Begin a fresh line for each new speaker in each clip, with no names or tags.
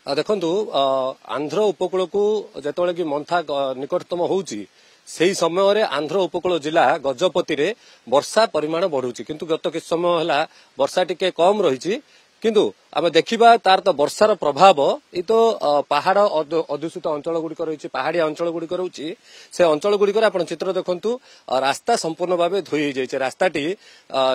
देखु आंध्र उपकूल को जिते कि मंथा निकटतम होउची सेही समय रे आंध्र उपकूल जिला गजपति रे वर्षा परिमाण बढ़ुची किंतु गत किछ समय हला वर्षा टिके कम रही किंतु आम देखा तार तो वर्षार प्रभाव ये तो पहाड़ अधूषित अंचल गुड़िक रही पहाड़िया अंचल गुड़िक रही से अंचल गुड़िक आप चित्र देखु रास्ता संपूर्ण भाव धोई जाइए रास्ताटी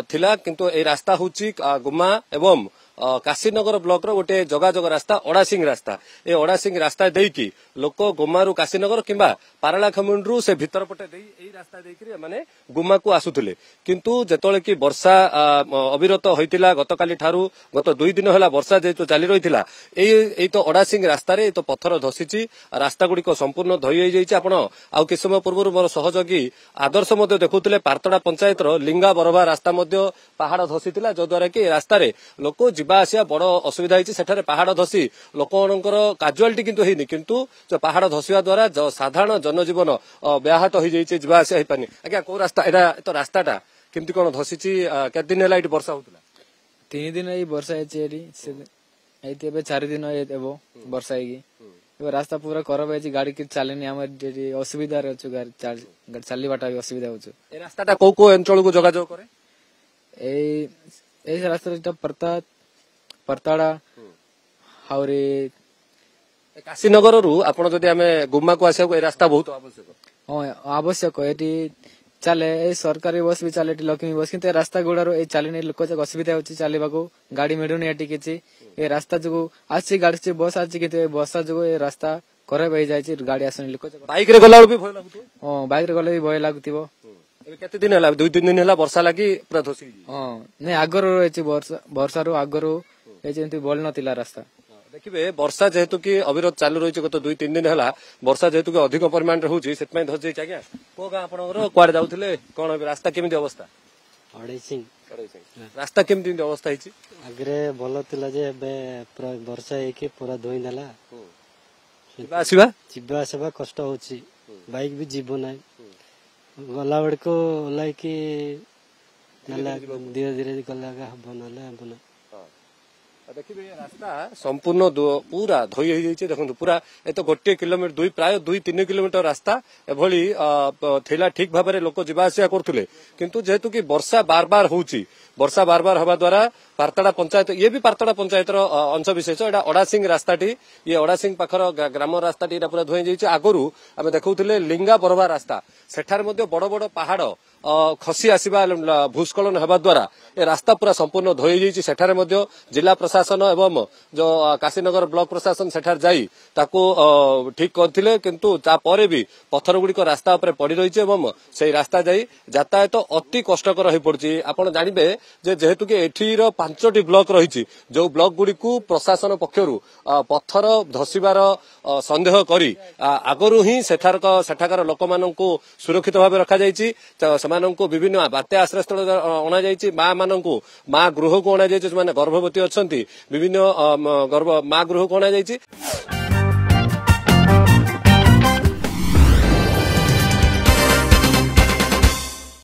थिला किंतु ए रास्ता हूँ गुमा एवं काशीनगर ब्लॉक रो गोटे जगाजग रास्ता ओडासिंग रास्ता ए ओडासिंग रास्ता देकी लोक गुमारू काशीनगर किंबा पारलाखेमुंडरू से भीतर पटे एई रास्ता देकी माने गुमा को आसुथिले किंतु जेतोले कि वर्षा अविरत होइतिला गतकाली ठारू गत 2 दिन होला वर्षा जेतो चाली रहितिला एई तो ओडासिंग रास्ता रे तो पत्थर धसिची रास्ता गुडी को संपूर्ण धोई होई जाइछि। आपण आउ कि समय पूर्व मोर सहयोगी आदर्श मध्ये देखुथिले पारतडा पंचायत रो लिंगा बरभा रास्ता मध्ये पहाड़ धसितिला जो द्वारा कि रास्ता रे लोक आसिया बड़ असुविधा होती सेठारे पहाड़ धसी लोक काजुआलिटी किंतु हेनी किंतु पहाड़ धसवा द्वारा साधारण जनजीवन व्याहत हो जाइए जा आसिया पानी आज्ञा कौ रास्ता एटा तो रास्ताटा केमती कौन धसी केते दिन है वर्षा होता
3 दिन वर्षा है 4 दिन वर्षा है रास्ता पूरा खराब है गाड़ी की चलेनी आम असुविधा चलवाटा भी असुविधा हो
रास्ता कौ कौ अंचल को जोगाजोग
करे रास्ता परताड़ा
काशीनगर रु आपण जदि आमे गुम्मा को आसिया को रास्ता बहुत आवश्यक
आवश्यक एटी चले सरकारी बस भी चले लक्ष्मी बस किंतु रास्ता गुड़ार चलने लोक असुविधा होची चलवा को गाड़ी मिलुनी एटी किछि ए रास्ता जो आछि गाड़ी बस आछि किंतु वर्षा जो ए रास्ता खराब हो जाय गाड़ी आसनी लोक
बाइक रे गला भी भय लागुतो
हां बाइक रे गले भी भय लागुतिबो
केते दिन हला 2-3 दिन हला वर्षा लागी पूरा धोसी
हां नै आगर रहिछि वर्षा रो आगर एजेंती बोल नतिला रास्ता
देखिए वर्षा जेहेतु कि अविरत चालू रही गत 2-3 दिन है वर्षा जेहेतु कि अधिक परिमाण रे होची सेतमै धस जाय आज्ञा को गां आपनकर कुआड जाउथिले कोन रास्ता केमिति अवस्था
अडैसिंग
रास्ता केमिति अवस्था हिची
आगरे भलो तिला जे बे वर्षा हेकी पूरा धोई देला
जीवा
आसीबा कष्ट होची बाइक भी जीवो नै गला बडको लाइकी नला धीरे धीरे गला का हबो नला हबो ना
देखिए रास्ता संपूर्ण पूरा धोई हो जाइए देखो पूरा ये तो 1 किलोमीटर प्राय 2-3 किलोमीटर रास्ता एभली थिला ठीक भाव में लोक जीवा आसिया करथुले किंतु जेहेतु कि वर्षा बार बार होउची वर्षा बार बार हवा द्वारा पारतडा पंचायत ये भी पारतडा पंचायत अंश विशेष एटा ओडासिंग रास्ताटी ये ओडासिंग पाखर ग्राम रास्ताटी पूरा धोई जाइए आगरू आम देखुले लिंगा बरभा रास्ता सेठार मध्य बड़ बड़ पहाड़ खसी आसवा भूस्खलन हवा द्वारा ए रास्ता पूरा संपूर्ण धोई जाइए सेठार मध्य जिला प्रशासन एवं जो काशीनगर ब्लॉक प्रशासन सेठार जाई ताको ठीक करथिले किंतु तापरे भी पत्थर गुड़िक रास्ता उपरे पड़ी रही एवं से रास्ता जाई यातायात अति कष्टकर हो पड़ी आपण जानिबे जे जेहेतु कि एठीर 5टी ब्लॉक रही जो ब्लॉक गुड़िकु प्रशासन पक्षरु पत्थर धसिबार संदेह करी आगरू ही सेठाकार लोक माननकु सुरक्षित भाव रखा जाइछि सेमाननकु विभिन्न बात्या आश्रय स्थल अणा जाइछि माँ गृह को अणा जाइछि गर्भवती अछंती विभिन्न माँ गृह को अणा जाइछि।